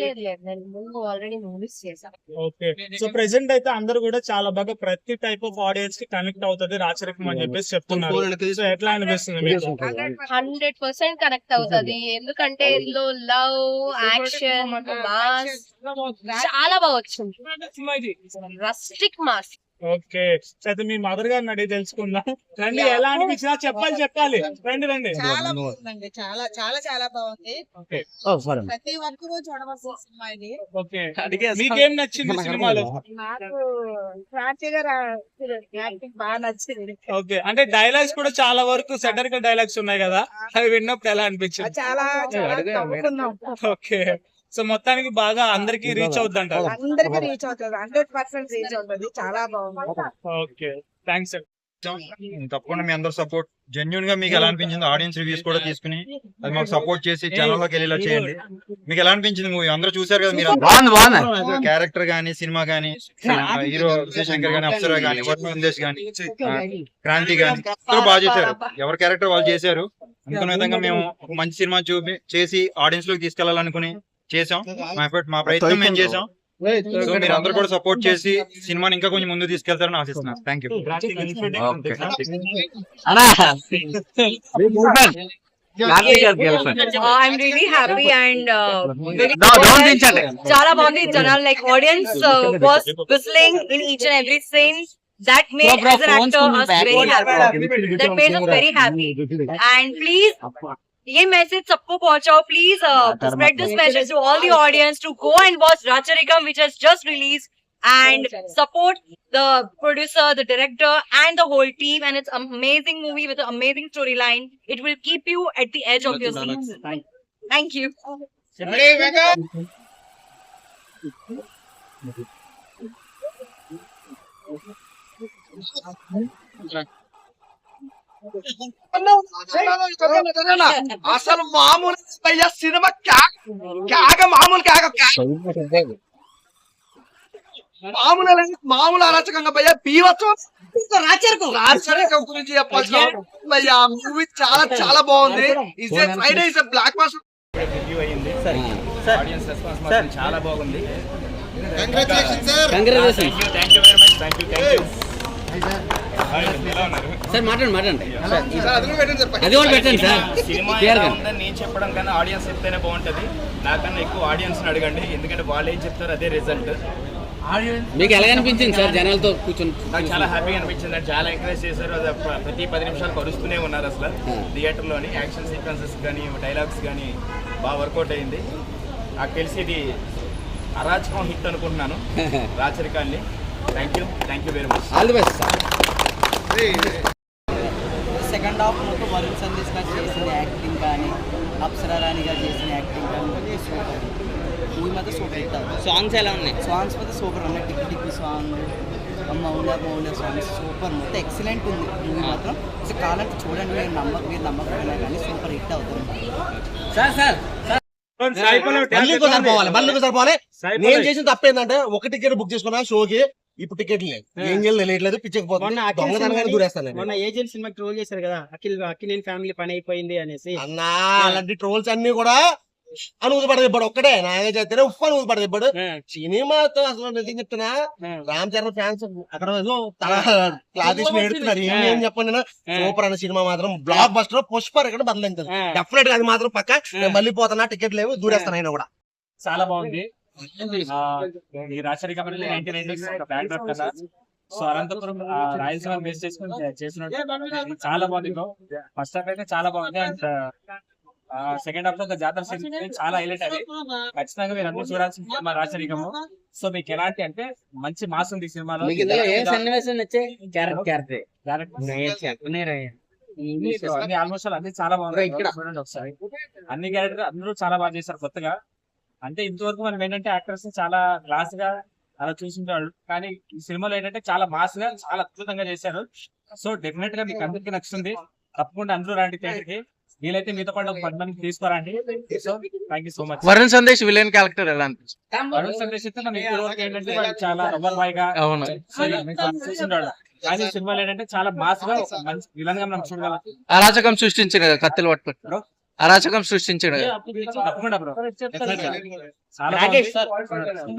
లేదు లేదు, నేను ముందు ఆల్రెడీ మూవీస్ చేశాను. ఓకే. సో ప్రెసెంట్ అయితే అందరూ కూడా చాలా బాగా ప్రతి టైప్ ఆఫ్ ఆడియన్స్ కి కనెక్ట్ అవుతుంది రాచరికం అని చెప్పేసి చెప్తున్నారు. సో ఎట్లా అనిపిస్తుంది మీకు? 100% కనెక్ట్ అవుతుంది. ఎందుకంటే ఇందులో లవ్, యాక్షన్, మాస్ చాలా బాగా వచ్చింది. Rustic mass. ఓకే. సో అయితే మీ మదర్ గారిని అడిగి తెలుసుకుందాం. రండి, ఎలా అనిపించినా చెప్పాలి. రండి. చాలా బాగుందండి. చాలా చాలా చాలా బాగుంది. ఓకే. ప్రతి ఒక్కరూ చూడవలసిన సినిమా ఇది. ఓకే. మీకేం నచ్చింది సినిమాలో? నాకు ప్రాచి గారు యాక్టింగ్ బాగా నచ్చింది. ఓకే. అంటే డైలాగ్స్ కూడా చాలా వరకు సెటరికల్ డైలాగ్స్ ఉన్నాయి కదా, అవి విన్నప్పుడు ఎలా అనిపించింది? చాలా చాలా తప్పుకున్నాం. ఓకే. సో మొత్తానికి బాగా అందరికి రీచ్ అవుద్ది అంటారు. అందరికి రీచ్ అవుతుంది. 100% రీచ్ అవుతుంది. చాలా బాగుంది. Okay, thanks. తప్పకుండా మీ అందరు సపోర్ట్ జెన్యున్ గా మీకు ఎలా అనిపించింది, ఆడియన్స్ రివ్యూస్ కూడా తీసుకుని అది మాకు సపోర్ట్ చేసి ఛానల్ లోకి వెళ్ళేలా చేయండి. మీకు ఎలా అనిపించింది మూవీ? అందరూ చూసారు కదా, మీరు క్యారెక్టర్ గానీ, సినిమా గానీ, హీరో విజయశంకర్ గానీ, అప్సరా గానీ, వర్మ గానీ, క్రాంతి గానీ అందరూ బాగా చేశారు. ఎవరి క్యారెక్టర్ వాళ్ళు చేశారు. అనుకున్న విధంగా మేము ఒక మంచి సినిమా చేసి ఆడియన్స్ లోకి తీసుకెళ్లాలనుకుని చేసాం. మా ప్రయత్నం మేము చేసాం. సో మీరు అందరూ కూడా సపోర్ట్ చేసి సినిమాని ఇంకా కొంచెం ముందు తీసుకెళ్తారని ఆశిస్తున్నాను. Thank you. I'm really happy and చాలా బాగుంది. జనాలు like audience was whistling in each and every scene. That made as an actor us very happy. That made us very happy. And please, ये मैसेज सबको पहुंचाओ please. Spread this message to all the audience to go and watch Racharikam, which has just released, and support the producer, the director, and the whole team. And it's an amazing movie with an amazing storyline. It will keep you at the edge of your seats. Thank you. అసలు మామూలు cinema మామూలు మామూలు అరాచకంగా భయ్యా బీవత్వం రాచరికం గురించి చెప్పాల్సిన భయ్యా movie చాలా చాలా బాగుంది. Friday is blockbuster review అయ్యింది. ఆడియన్స్ రెస్పాన్స్ మాత్రం చాలా బాగుంది. Congratulations sir. Thank you very much. Thank you. Cinema ఎలా ఉందని నేను చెప్పడం కన్నా ఆడియన్స్ చెప్తేనే బాగుంటది. నాకన్నా ఎక్కువ ఆడియన్స్ అడగండి, ఎందుకంటే వాళ్ళు ఏం చెప్తారు అదే రిజల్ట్. మీకు ఎలా అనిపించింది సార్ జనాలతో కూర్చొని? నాకు చాలా హ్యాపీగా అనిపించింది. చాలా ఎంకరేజ్ చేశారు. అది ప్రతి 10 నిమిషాలు కలుస్తూనే ఉన్నారు. అసలు థియేటర్లోని యాక్షన్ సీక్వెన్సెస్ కానీ, డైలాగ్స్ కానీ బాగా వర్కౌట్ అయింది. నాకు తెలిసి ఇది అరాచకం హిట్ అనుకుంటున్నాను రాచరికాన్ని. Thank you very much. All the best sir. Second half మొత్తం వరుణ్ సందేశ్ గారు చేసిన యాక్టింగ్ కానీ, అప్సరా రాణి గారు చేసిన యాక్టింగ్ కానీ సూపర్. మూవీ మాత్రం సూపర్ హిట్ అవుతుంది. సాంగ్స్ ఎలా ఉన్నాయి? సాంగ్స్ మాత్రం సూపర్ ఉన్నాయి. టిక్కి టిక్కి సాంగ్, మౌన సాంగ్స్ సూపర్. మొత్తం ఎక్సలెంట్ ఉంది మూవీ మాత్రం. అసలు కావాలంటే చూడండి. మీరు నమ్మకపోయినా కానీ సూపర్ హిట్ అవుతుంది. నేను చేసిన తప్పేందంటే ఒక టికెట్ బుక్ చేసుకున్నా షోకి, ఇప్పుడు టికెట్ లేదు, ఏం తెలియట్లేదు, పిచ్చకపోతే దూరేస్తాను. మొన్న ఏజెంట్ సినిమా ట్రోల్ చేశారు కదా, అఖిల్ ఫ్యామిలీ పని అయిపోయింది అనేసి. అన్నా అలాంటి ట్రోల్స్ అన్ని కూడా అనుమతి పడదిప్పాడు. ఒక్కటే నాగే చేస్తేనే ఉప్పు అనుమతి పడదిప్పాడు. సినిమాతో అసలు నిజం చెప్తున్నా, రామ్ చరణ్ ఫ్యాన్స్ అక్కడ క్లాస్ తీసుకుని ఎడుతున్నారు. ఏం చెప్పండి, సూపర్ అన్న సినిమా మాత్రం బ్లాక్ బస్టర్. పుష్ప ఇక్కడ బదలింది డెఫినెట్ గా. అది మాత్రం పక్క. మళ్ళీ పోతున్నా, టికెట్ లేవు, దూరేస్తాను అయినా కూడా. చాలా బాగుంది. ఈ రాచరికం అనేది 1990s ఒక బ్యాక్డ్రాప్ కదా. సో అనంతపురం రాయలసీమ బేస్ చేసుకుని చేసినట్టు చాలా బాగుంది. ఫస్ట్ హాఫ్ అయితే చాలా బాగుంది. అండ్ సెకండ్ హాఫ్ లో ఒక జాతర సీన్ చాలా హైలైట్. అది ఖచ్చితంగా మీరు అందరూ చూడాల్సిన సినిమా రాచరికము. సో మీకు ఎలాంటి అంటే మంచి మాస్ ఉంది సినిమాలో. ఆల్మోస్ట్ అన్ని చాలా బాగుంది. చూడండి ఒకసారి, అన్ని క్యారెక్టర్ అందరూ చాలా బాగా చేశారు కొత్తగా. అంటే ఇంతవరకు మనం ఏంటంటే యాక్టర్స్ చాలా క్లాస్ గా అలా చూసింటాడు, కానీ ఈ సినిమాలో ఏంటంటే చాలా మాస్ గా చాలా అద్భుతంగా చేశారు. సో డెఫినెట్ గా మీకు అందరికి నచ్చుతుంది. తప్పకుండా అందరూ రండి థియేటర్ కి. వీలైతే మీతో పాటు ఒక 10 మంది తీసుకురండి. So thank you so much. Varun Sandesh villain character ఎలా అనిపించింది? వరుణ్ సందేశ్ అయితే మనం ఏంటంటే చాలా రబ్బర్ బాయ్ గా చూసింటాడు, కానీ సినిమాలో ఏంటంటే చాలా మాస్ గా మంచి విలన్ గా మనం చూడగలం. అరాచకం సృష్టించిన కత్తిలు పట్టుకుంటారు. అరాచకం సృష్టించాడు కదా. తప్పకుండా బ్రో చాలా రాకేష్ బాగుంది.